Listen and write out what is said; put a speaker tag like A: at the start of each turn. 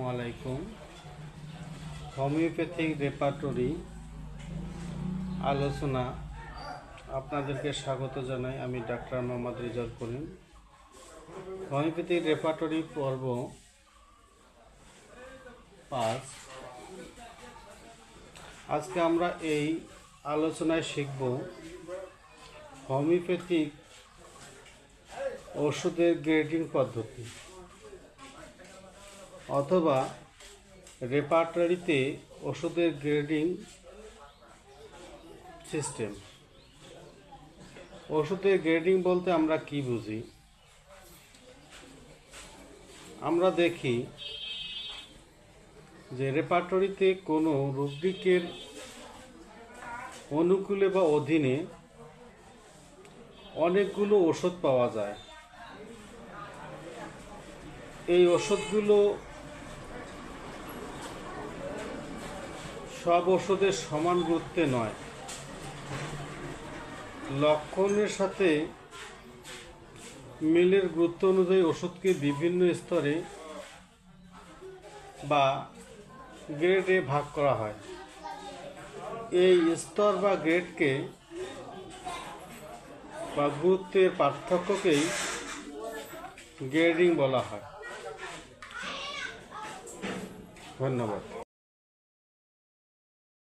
A: আলাইকুম। Homeopathic repertory আলোচনা আপনাদেরকে স্বাগত জানাই। আমি doctor Mohammad Rezaul Karim. Homeopathic repertory পর্ব 5। আজকে আমরা এই আলোচনায় শিখব হোমিওপ্যাথিক ওষুধের গ্রেডিং পদ্ধতি অথবা রেপার্টরিতে ওষুধের গ্রেডিং সিস্টেম। ওষুধের গ্রেডিং বলতে আমরা কি বুঝি? আমরা দেখি যে রেপার্টরিতে কোনো রুব্রিকের অনুকূলে বা অধীনে অনেকগুলো ওষুধ পাওয়া যায়। এই ওষুধগুলো সব ওষুধের সমান গুরুত্বে নয়, লক্ষণের সাথে মিলের গুরুত্ব অনুযায়ী ওষুধকে বিভিন্ন স্তরে বা গ্রেডে ভাগ করা হয়। এই স্তর বা গ্রেডকে বা গুরুত্বের পার্থক্যকেই গ্রেডিং বলা হয়। ধন্যবাদ।